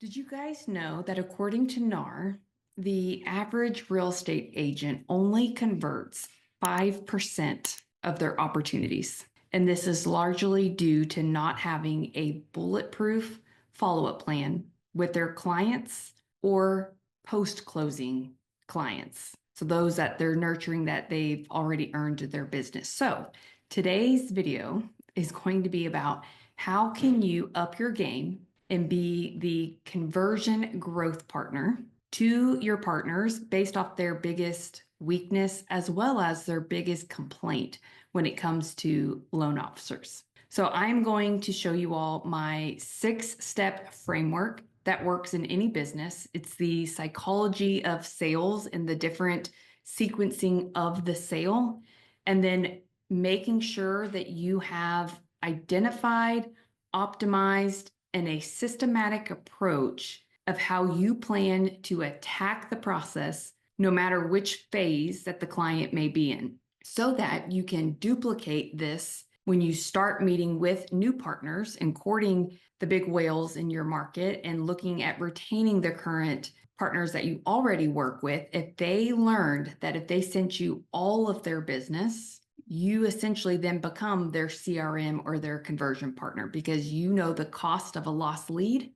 Did you guys know that according to NAR, the average real estate agent only converts 5% of their opportunities? And this is largely due to not having a bulletproof follow-up plan with their clients or post-closing clients. So those that they're nurturing that they've already earned their business. So today's video is going to be about how can you up your game and be the conversion growth partner to your partners based off their biggest weakness as well as their biggest complaint when it comes to loan officers. So I'm going to show you all my 6-step framework that works in any business. It's the psychology of sales and the different sequencing of the sale, and then making sure that you have identified, optimized, and a systematic approach of how you plan to attack the process, no matter which phase that the client may be in, so that you can duplicate this when you start meeting with new partners and courting the big whales in your market and looking at retaining the current partners that you already work with. If they learned that if they sent you all of their business, you essentially then become their CRM or their conversion partner because you know the cost of a lost lead.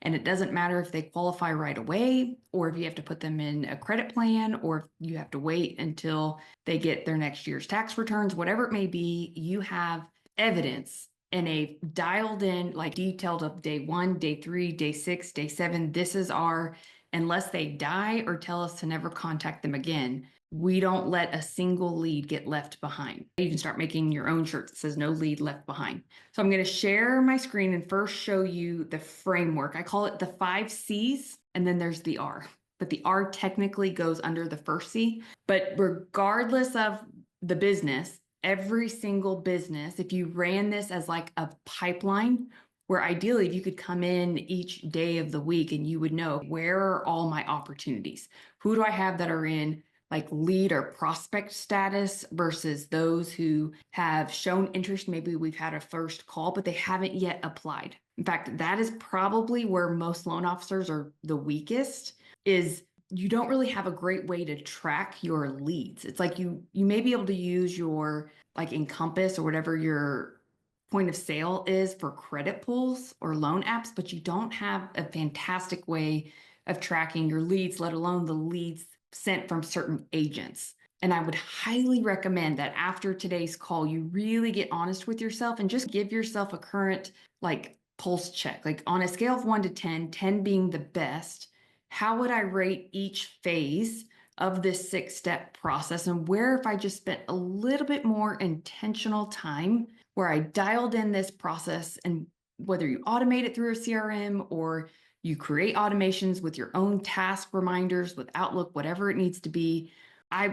And it doesn't matter if they qualify right away or if you have to put them in a credit plan or if you have to wait until they get their next year's tax returns, whatever it may be, you have evidence in a dialed in, like detailed of day 1, day 3, day 6, day 7. This is our, unless they die or tell us to never contact them again, we don't let a single lead get left behind. You can start making your own shirt that says no lead left behind. So I'm going to share my screen and first show you the framework. I call it the 5 C's, and then there's the R. But the R technically goes under the first C. But regardless of the business, every single business, if you ran this as like a pipeline, where ideally if you could come in each day of the week and you would know, where are all my opportunities? Who do I have that are in like lead or prospect status versus those who have shown interest? Maybe we've had a first call, but they haven't yet applied. In fact, that is probably where most loan officers are the weakest, is you don't really have a great way to track your leads. It's like you may be able to use your like Encompass or whatever your point of sale is for credit pulls or loan apps, but you don't have a fantastic way of tracking your leads, let alone the leads sent from certain agents. And I would highly recommend that after today's call, you really get honest with yourself and just give yourself a current like pulse check. Like on a scale of 1 to 10, 10 being the best, how would I rate each phase of this 6-step process? And where if I just spent a little bit more intentional time where I dialed in this process, and whether you automate it through a CRM or you create automations with your own task reminders with Outlook, whatever it needs to be.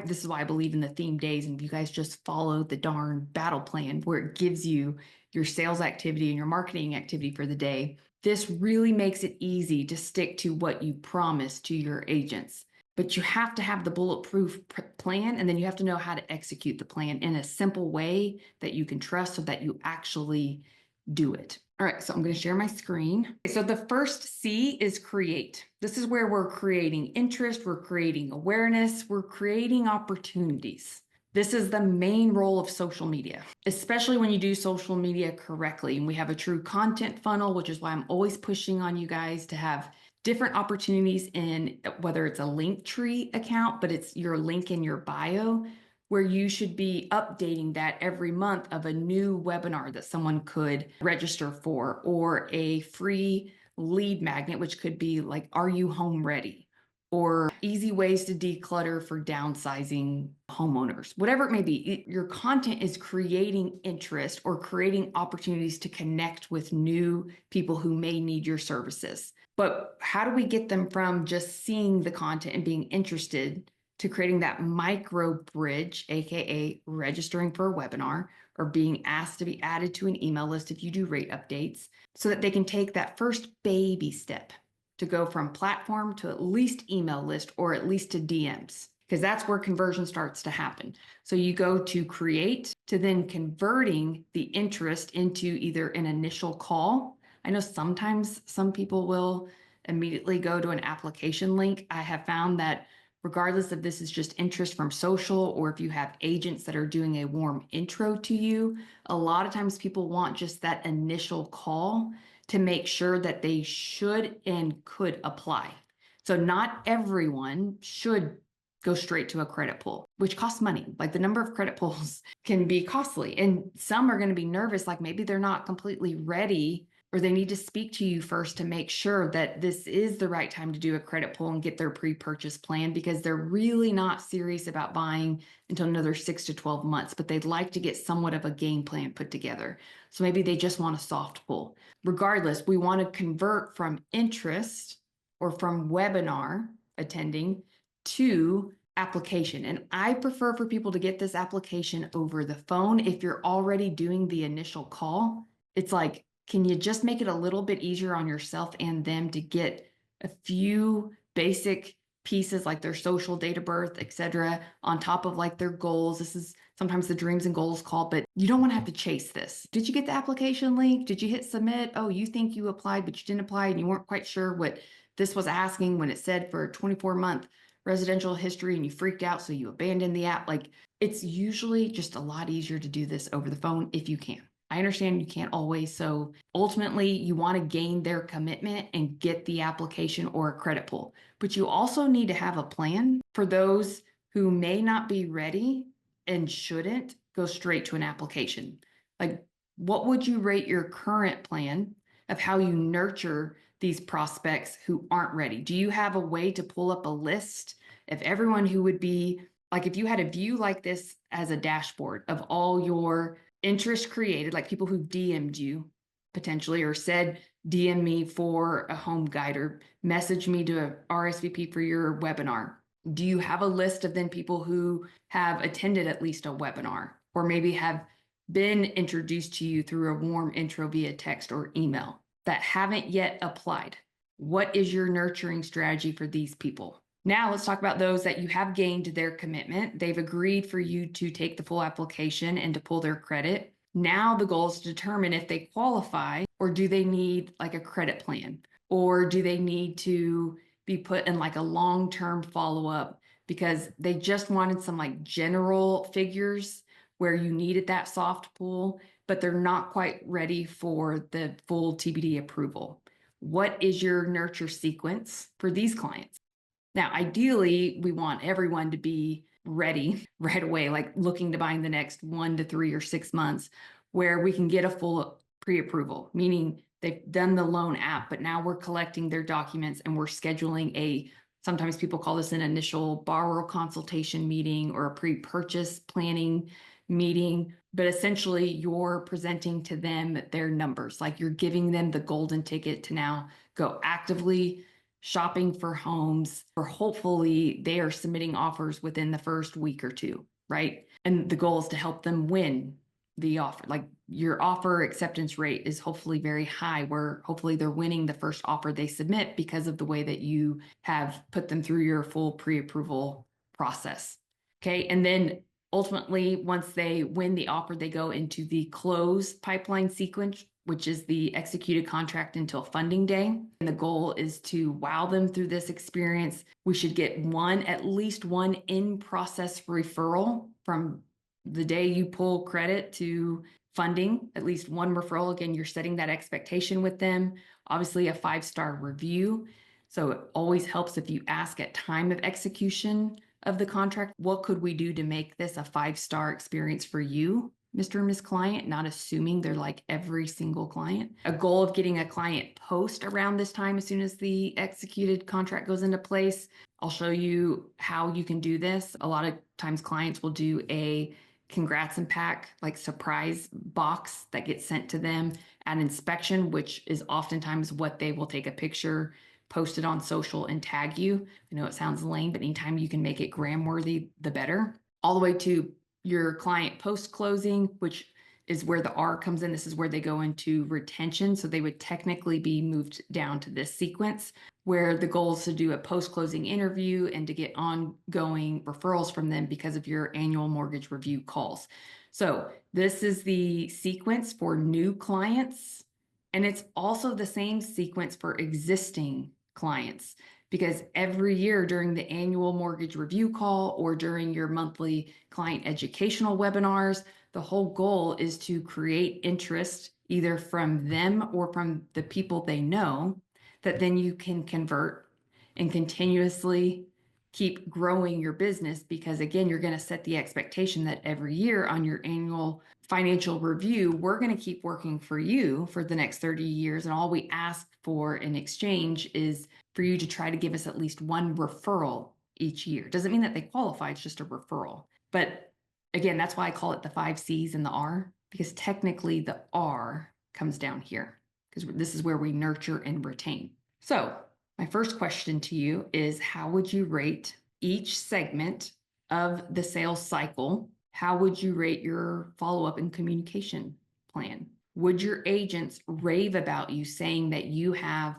This is why I believe in the theme days. And if you guys just follow the darn battle plan where it gives you your sales activity and your marketing activity for the day, this really makes it easy to stick to what you promise to your agents. But you have to have the bulletproof plan, and then you have to know how to execute the plan in a simple way that you can trust so that you actually do it. All right, so I'm going to share my screen. So the first C is create. This is where we're creating interest, we're creating awareness, we're creating opportunities. This is the main role of social media, especially when you do social media correctly. And we have a true content funnel, which is why I'm always pushing on you guys to have different opportunities in whether it's a Linktree account, but it's your link in your bio, where you should be updating that every month of a new webinar that someone could register for, or a free lead magnet, which could be like, are you home ready? Or easy ways to declutter for downsizing homeowners, whatever it may be. Your content is creating interest or creating opportunities to connect with new people who may need your services. But how do we get them from just seeing the content and being interested to creating that micro bridge, AKA registering for a webinar or being asked to be added to an email list if you do rate updates, so that they can take that first baby step to go from platform to at least email list or at least to DMs, because that's where conversion starts to happen. So you go to create to then converting the interest into either an initial call. I know sometimes some people will immediately go to an application link. I have found that regardless if this is just interest from social or if you have agents that are doing a warm intro to you, a lot of times people want just that initial call to make sure that they should and could apply. So not everyone should go straight to a credit pull, which costs money. Like the number of credit pulls can be costly. And some are going to be nervous, like maybe they're not completely ready or they need to speak to you first to make sure that this is the right time to do a credit pull and get their pre-purchase plan because they're really not serious about buying until another 6 to 12 months, but they'd like to get somewhat of a game plan put together. So maybe they just want a soft pull. Regardless, we want to convert from interest or from webinar attending to application. And I prefer for people to get this application over the phone. If you're already doing the initial call, it's like, can you just make it a little bit easier on yourself and them to get a few basic pieces like their social, date of birth, etc., on top of like their goals? This is sometimes the dreams and goals call, but you don't want to have to chase this. Did you get the application link? Did you hit submit? Oh, you think you applied, but you didn't apply and you weren't quite sure what this was asking when it said for a 24-month residential history and you freaked out, so you abandoned the app. Like, it's usually just a lot easier to do this over the phone if you can. I understand you can't always. So ultimately, you want to gain their commitment and get the application or a credit pull. But you also need to have a plan for those who may not be ready and shouldn't go straight to an application. Like, what would you rate your current plan of how you nurture these prospects who aren't ready? Do you have a way to pull up a list of everyone who would be, like, if you had a view like this as a dashboard of all your interest created, like people who DM'd you potentially or said, DM me for a home guide or message me to a RSVP for your webinar. Do you have a list of then people who have attended at least a webinar or maybe have been introduced to you through a warm intro via text or email that haven't yet applied? What is your nurturing strategy for these people? Now let's talk about those that you have gained their commitment. They've agreed for you to take the full application and to pull their credit. Now the goal is to determine if they qualify or do they need like a credit plan or do they need to be put in like a long-term follow-up because they just wanted some like general figures where you needed that soft pull, but they're not quite ready for the full TBD approval. What is your nurture sequence for these clients? Now, ideally, we want everyone to be ready right away, like looking to buy in the next 1 to 3 or 6 months, where we can get a full pre-approval, meaning they've done the loan app, but now we're collecting their documents and we're scheduling sometimes people call this an initial borrower consultation meeting or a pre-purchase planning meeting, but essentially you're presenting to them their numbers, like you're giving them the golden ticket to now go actively shopping for homes, or hopefully they are submitting offers within the first week or two, right? And the goal is to help them win the offer. Like your offer acceptance rate is hopefully very high, where hopefully they're winning the first offer they submit because of the way that you have put them through your full pre-approval process. Okay. And then ultimately, once they win the offer, they go into the close pipeline sequence, which is the executed contract until funding day. And the goal is to wow them through this experience. We should get at least one in-process referral from the day you pull credit to funding, at least one referral. Again, you're setting that expectation with them. Obviously, a 5-star review. So it always helps if you ask at time of execution of the contract, what could we do to make this a 5-star experience for you, Mr. and Ms. Client, not assuming they're like every single client. A goal of getting a client post around this time as soon as the executed contract goes into place. I'll show you how you can do this. A lot of times clients will do a congrats and pack, like surprise box that gets sent to them at inspection, which is oftentimes what they will take a picture, post it on social and tag you. I know it sounds lame, but anytime you can make it gram worthy, the better. All the way to your client post closing, which is where the R comes in. This is where they go into retention. So they would technically be moved down to this sequence where the goal is to do a post-closing interview and to get ongoing referrals from them because of your annual mortgage review calls. So this is the sequence for new clients. And it's also the same sequence for existing clients, because every year during the annual mortgage review call or during your monthly client educational webinars, the whole goal is to create interest either from them or from the people they know that then you can convert and continuously keep growing your business, because again, you're going to set the expectation that every year on your annual financial review, we're going to keep working for you for the next 30 years. And all we ask for in exchange is for you to try to give us at least one referral each year. Doesn't mean that they qualify, it's just a referral. But again, that's why I call it the 5 C's and the R, because technically the R comes down here, because this is where we nurture and retain. So my first question to you is, how would you rate each segment of the sales cycle? How would you rate your follow-up and communication plan? Would your agents rave about you, saying that you have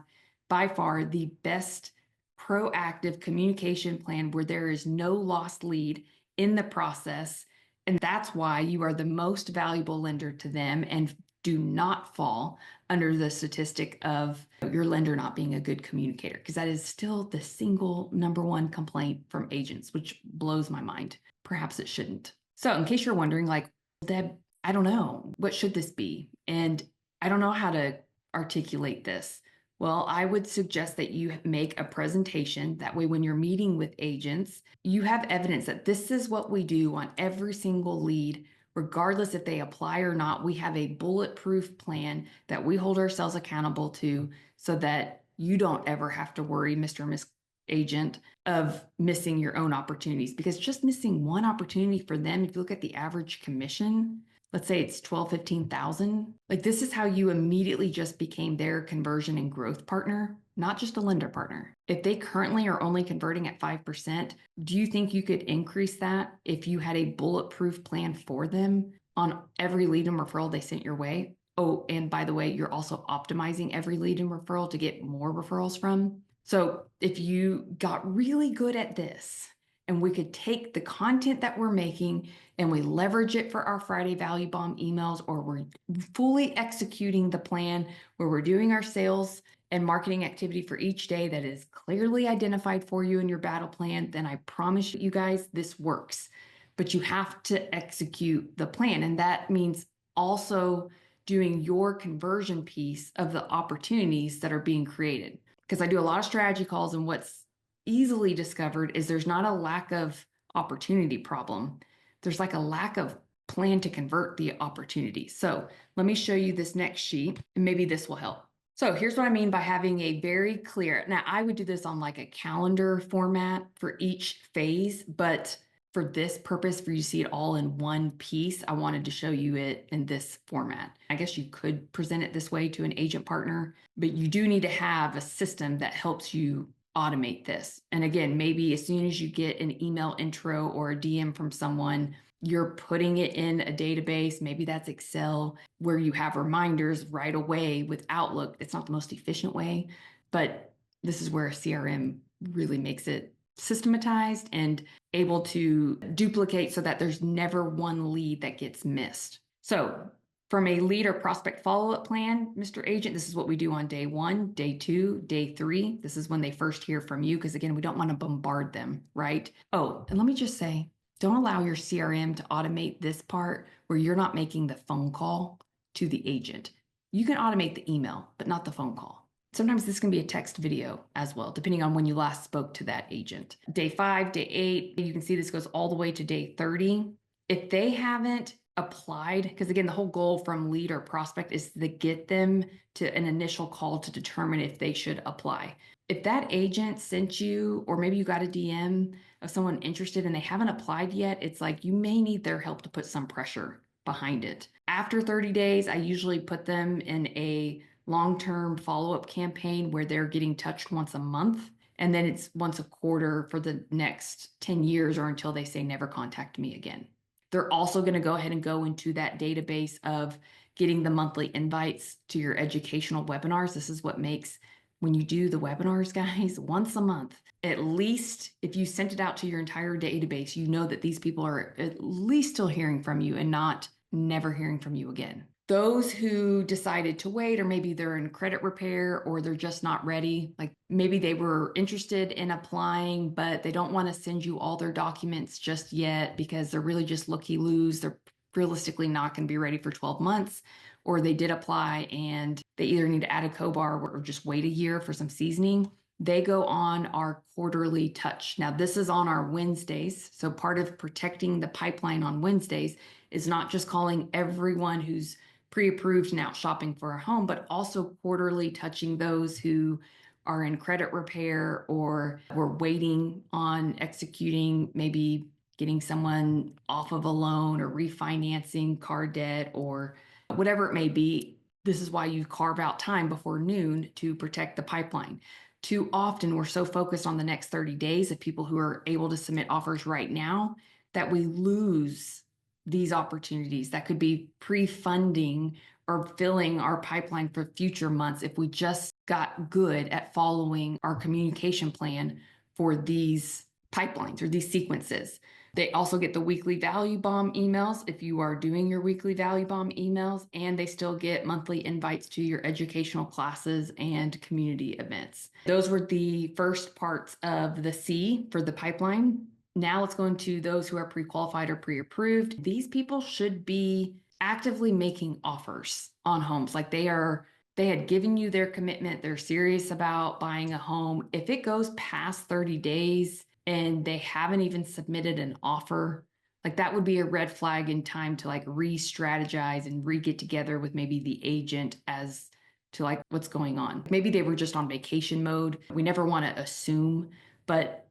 by far the best proactive communication plan where there is no lost lead in the process, and that's why you are the most valuable lender to them and do not fall under the statistic of your lender not being a good communicator? Because that is still the single number one complaint from agents, which blows my mind. Perhaps it shouldn't. So in case you're wondering, like, Deb, I don't know, what should this be? And I don't know how to articulate this. Well, I would suggest that you make a presentation. That way, when you're meeting with agents, you have evidence that this is what we do on every single lead, regardless if they apply or not. We have a bulletproof plan that we hold ourselves accountable to, so that you don't ever have to worry, Mr. and Miss Agent, of missing your own opportunities. Because just missing one opportunity for them, if you look at the average commission, let's say it's 12, 15,000. Like, this is how you immediately just became their conversion and growth partner, not just a lender partner. If they currently are only converting at 5%, do you think you could increase that if you had a bulletproof plan for them on every lead and referral they sent your way? Oh, and by the way, you're also optimizing every lead and referral to get more referrals from. So if you got really good at this, and we could take the content that we're making and we leverage it for our Friday Value Bomb emails, or we're fully executing the plan where we're doing our sales and marketing activity for each day that is clearly identified for you in your battle plan, then I promise you guys this works. But you have to execute the plan. And that means also doing your conversion piece of the opportunities that are being created. Because I do a lot of strategy calls, and what's easily discovered is there's not a lack of opportunity problem. There's like a lack of plan to convert the opportunity. So let me show you this next sheet, and maybe this will help. So here's what I mean by having a very clear, now I would do this on like a calendar format for each phase, but for this purpose, for you to see it all in one piece, I wanted to show you it in this format. I guess you could present it this way to an agent partner, but you do need to have a system that helps you automate this. And again, maybe as soon as you get an email intro or a DM from someone, you're putting it in a database. Maybe that's Excel, where you have reminders right away with Outlook. It's not the most efficient way, but this is where a CRM really makes it systematized and able to duplicate so that there's never one lead that gets missed. So from a lead or prospect follow-up plan, Mr. Agent, this is what we do on day 1, day 2, day 3. This is when they first hear from you, because again, we don't want to bombard them, right? Oh, and let me just say, don't allow your CRM to automate this part where you're not making the phone call to the agent. You can automate the email, but not the phone call. Sometimes this can be a text video as well, depending on when you last spoke to that agent. Day 5, day 8, you can see this goes all the way to day 30. If they haven't applied, because again, the whole goal from lead or prospect is to get them to an initial call to determine if they should apply. If that agent sent you, or maybe you got a DM of someone interested and they haven't applied yet, it's like you may need their help to put some pressure behind it. After 30 days, I usually put them in a long-term follow-up campaign where they're getting touched once a month, and then it's once a quarter for the next 10 years, or until they say never contact me again. They're also going to go ahead and go into that database of getting the monthly invites to your educational webinars. This is what makes, when you do the webinars, guys, once a month, at least if you sent it out to your entire database, you know that these people are at least still hearing from you and not never hearing from you again. Those who decided to wait, or maybe they're in credit repair or they're just not ready, like maybe they were interested in applying, but they don't want to send you all their documents just yet because they're really just looky-loos. They're realistically not going to be ready for 12 months, or they did apply and they either need to add a co-bar or just wait a year for some seasoning. They go on our quarterly touch. Now, this is on our Wednesdays. So part of protecting the pipeline on Wednesdays is not just calling everyone who's pre-approved and out shopping for a home, but also quarterly touching those who are in credit repair or we're waiting on executing, maybe getting someone off of a loan or refinancing car debt or whatever it may be. This is why you carve out time before noon to protect the pipeline. Too often we're so focused on the next 30 days of people who are able to submit offers right now that we lose these opportunities that could be pre-funding or filling our pipeline for future months if we just got good at following our communication plan for these pipelines or these sequences. They also get the weekly value bomb emails if you are doing your weekly value bomb emails, and they still get monthly invites to your educational classes and community events. Those were the first parts of the C for the pipeline. Now let's go into those who are pre-qualified or pre-approved. These people should be actively making offers on homes. Like they had given you their commitment. They're serious about buying a home. If it goes past 30 days and they haven't even submitted an offer, like that would be a red flag in time to like re-strategize and re-get together with maybe the agent as to like what's going on. Maybe they were just on vacation mode. We never want to assume, but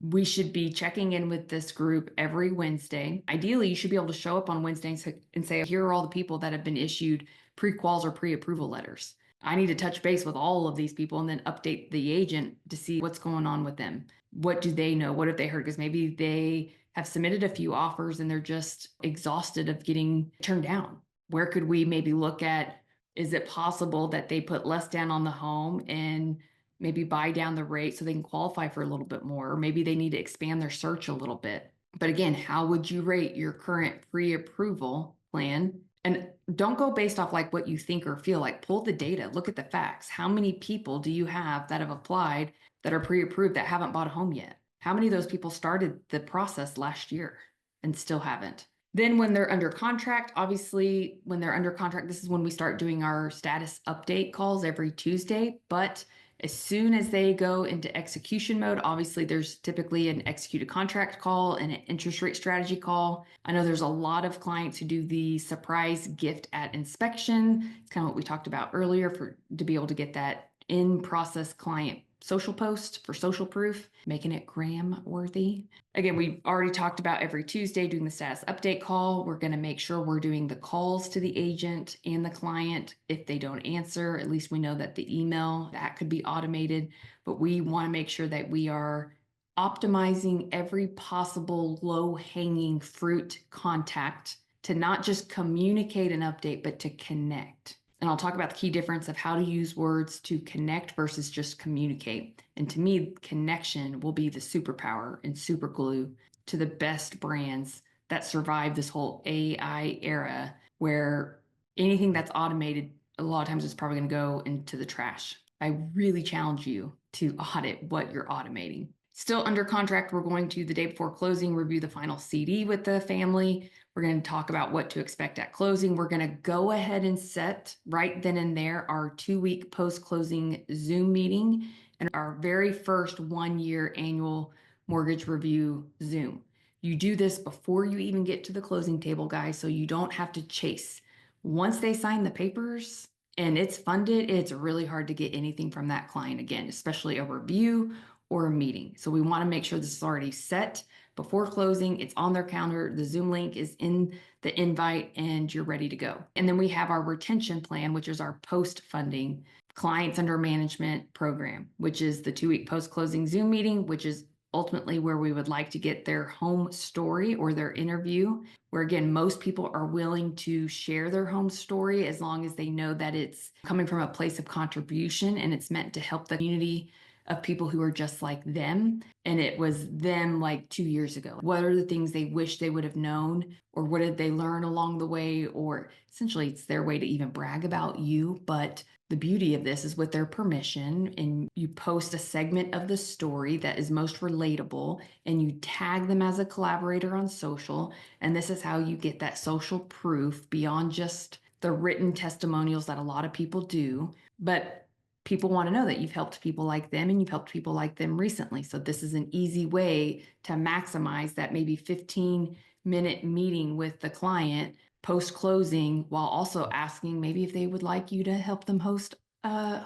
we should be checking in with this group every Wednesday. Ideally, you should be able to show up on Wednesdays and say, here are all the people that have been issued pre-quals or pre-approval letters. I need to touch base with all of these people and then update the agent to see what's going on with them. What do they know? What have they heard? Because maybe they have submitted a few offers and they're just exhausted of getting turned down. Where could we maybe look at, is it possible that they put less down on the home and maybe buy down the rate so they can qualify for a little bit more, or maybe they need to expand their search a little bit. But again, how would you rate your current pre-approval plan? And don't go based off like what you think or feel. Like pull the data, look at the facts. How many people do you have that have applied that are pre-approved that haven't bought a home yet? How many of those people started the process last year and still haven't? Then when they're under contract, obviously when they're under contract, this is when we start doing our status update calls every Tuesday. But as soon as they go into execution mode, obviously there's typically an executed contract call and an interest rate strategy call. I know there's a lot of clients who do the surprise gift at inspection. It's kind of what we talked about earlier to be able to get that in-process client social post for social proof, making it gram worthy. Again, we already talked about every Tuesday doing the status update call. We're going to make sure we're doing the calls to the agent and the client. If they don't answer, at least we know that the email that could be automated, but we want to make sure that we are optimizing every possible low-hanging fruit contact to not just communicate an update, but to connect. And I'll talk about the key difference of how to use words to connect versus just communicate. And to me, connection will be the superpower and super glue to the best brands that survive this whole AI era where anything that's automated, a lot of times it's probably going to go into the trash. I really challenge you to audit what you're automating. Still under contract, we're going to, the day before closing, review the final CD with the family. We're going to talk about what to expect at closing. We're going to go ahead and set right then and there our 2-week post-closing Zoom meeting and our very first 1-year annual mortgage review Zoom. You do this before you even get to the closing table, guys, so you don't have to chase. Once they sign the papers and it's funded, it's really hard to get anything from that client again, especially a review or a meeting. So we want to make sure this is already set before closing. It's on their calendar. The Zoom link is in the invite and you're ready to go. And then we have our retention plan, which is our post-funding clients under management program, which is the 2-week post-closing Zoom meeting, which is ultimately where we would like to get their home story or their interview, where again, most people are willing to share their home story as long as they know that it's coming from a place of contribution and it's meant to help the community of people who are just like them. And it was them like 2 years ago. What are the things they wish they would have known? Or what did they learn along the way? Or essentially, it's their way to even brag about you. But the beauty of this is with their permission, and you post a segment of the story that is most relatable, and you tag them as a collaborator on social. And this is how you get that social proof beyond just the written testimonials that a lot of people do. But people want to know that you've helped people like them and you've helped people like them recently. So this is an easy way to maximize that maybe 15-minute meeting with the client post closing, while also asking maybe if they would like you to help them host a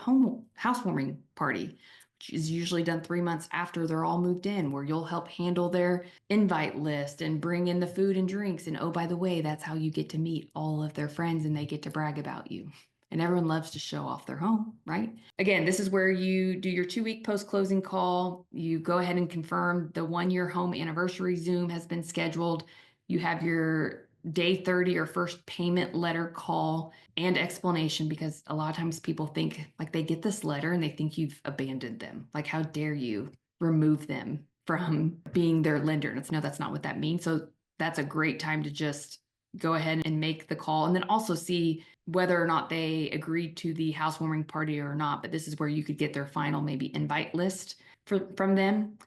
housewarming party, which is usually done 3 months after they're all moved in, where you'll help handle their invite list and bring in the food and drinks. And oh, by the way, that's how you get to meet all of their friends and they get to brag about you. And everyone loves to show off their home, right? Again, this is where you do your 2-week post-closing call. You go ahead and confirm the 1-year home anniversary Zoom has been scheduled. You have your day 30 or first payment letter call and explanation, because a lot of times people think like they get this letter and they think you've abandoned them. Like, how dare you remove them from being their lender? And it's no, that's not what that means. So that's a great time to just go ahead and make the call, and then also see whether or not they agreed to the housewarming party or not. But this is where you could get their final maybe invite list from them.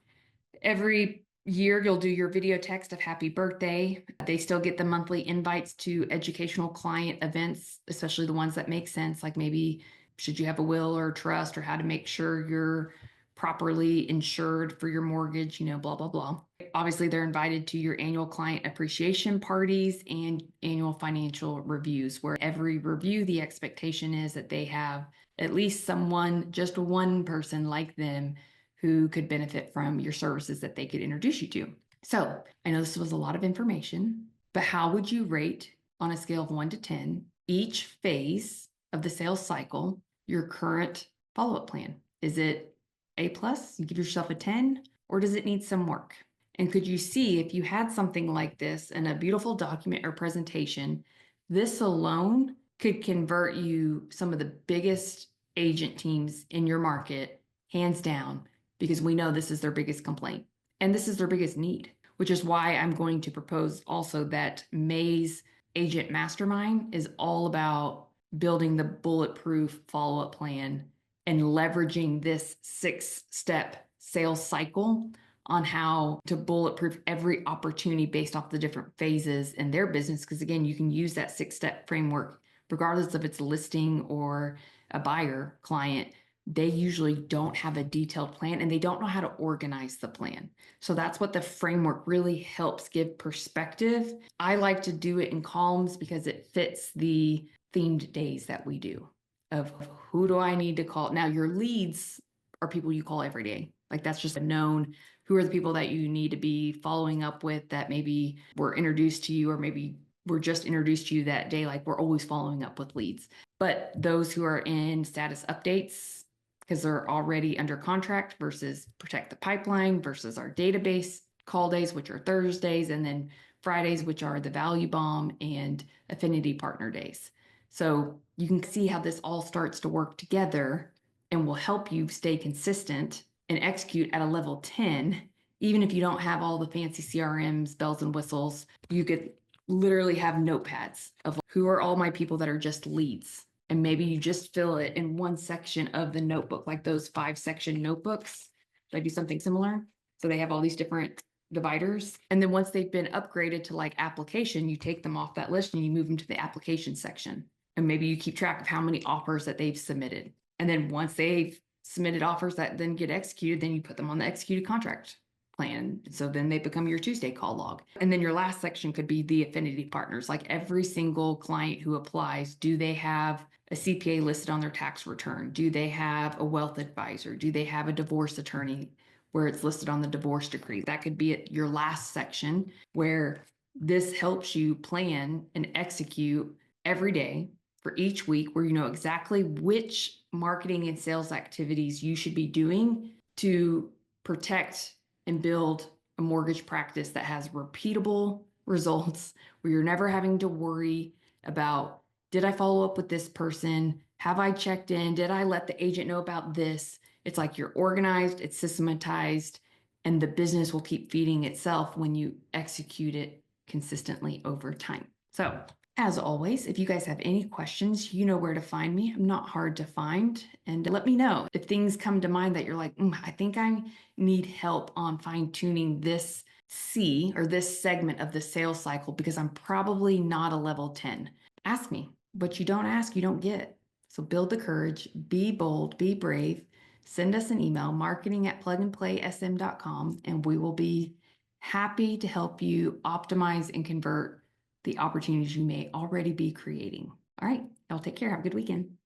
Every year you'll do your video text of happy birthday. They still get the monthly invites to educational client events, especially the ones that make sense, like maybe should you have a will or trust, or how to make sure you're properly insured for your mortgage, blah, blah, blah. Obviously, they're invited to your annual client appreciation parties and annual financial reviews, where every review, the expectation is that they have at least someone, just one person like them, who could benefit from your services that they could introduce you to. So I know this was a lot of information, but how would you rate on a scale of 1 to 10 each phase of the sales cycle your current follow-up plan? Is it A+, you give yourself a 10, or does it need some work? And could you see, if you had something like this in a beautiful document or presentation, this alone could convert you some of the biggest agent teams in your market, hands down, because we know this is their biggest complaint and this is their biggest need, which is why I'm going to propose also that May's Agent Mastermind is all about building the bulletproof follow-up plan and leveraging this 6-step sales cycle on how to bulletproof every opportunity based off the different phases in their business. Because again, you can use that 6-step framework regardless if it's listing or a buyer client. They usually don't have a detailed plan and they don't know how to organize the plan. So that's what the framework really helps give perspective. I like to do it in columns because it fits the themed days that we do, of who do I need to call. Now, your leads are people you call every day. Like, that's just a known. Who are the people that you need to be following up with that maybe were introduced to you, or maybe were just introduced to you that day? Like, we're always following up with leads. But those who are in status updates, because they're already under contract, versus protect the pipeline, versus our database call days, which are Thursdays, and then Fridays, which are the value bomb and affinity partner days. So you can see how this all starts to work together and will help you stay consistent and execute at a level 10. Even if you don't have all the fancy CRMs, bells and whistles, you could literally have notepads of who are all my people that are just leads. And maybe you just fill it in one section of the notebook, like those 5-section notebooks. So I do something similar. So they have all these different dividers. And then once they've been upgraded to like application, you take them off that list and you move them to the application section. And maybe you keep track of how many offers that they've submitted. And then once they've submitted offers that then get executed, then you put them on the executed contract plan. So then they become your Tuesday call log. And then your last section could be the affinity partners. Like, every single client who applies, do they have a CPA listed on their tax return? Do they have a wealth advisor? Do they have a divorce attorney where it's listed on the divorce decree? That could be at your last section, where this helps you plan and execute every day for each week, where you know exactly which marketing and sales activities you should be doing to protect and build a mortgage practice that has repeatable results, where you're never having to worry about, did I follow up with this person? Have I checked in? Did I let the agent know about this? It's like you're organized, it's systematized, and the business will keep feeding itself when you execute it consistently over time. So, as always, if you guys have any questions, you know where to find me. I'm not hard to find. And let me know if things come to mind that you're like, I think I need help on fine tuning this C or this segment of the sales cycle because I'm probably not a level 10. Ask me. What you don't ask, you don't get. So build the courage, be bold, be brave. Send us an email, marketing@plugandplaysm.com, and we will be happy to help you optimize and convert the opportunities you may already be creating. All right, y'all take care. Have a good weekend.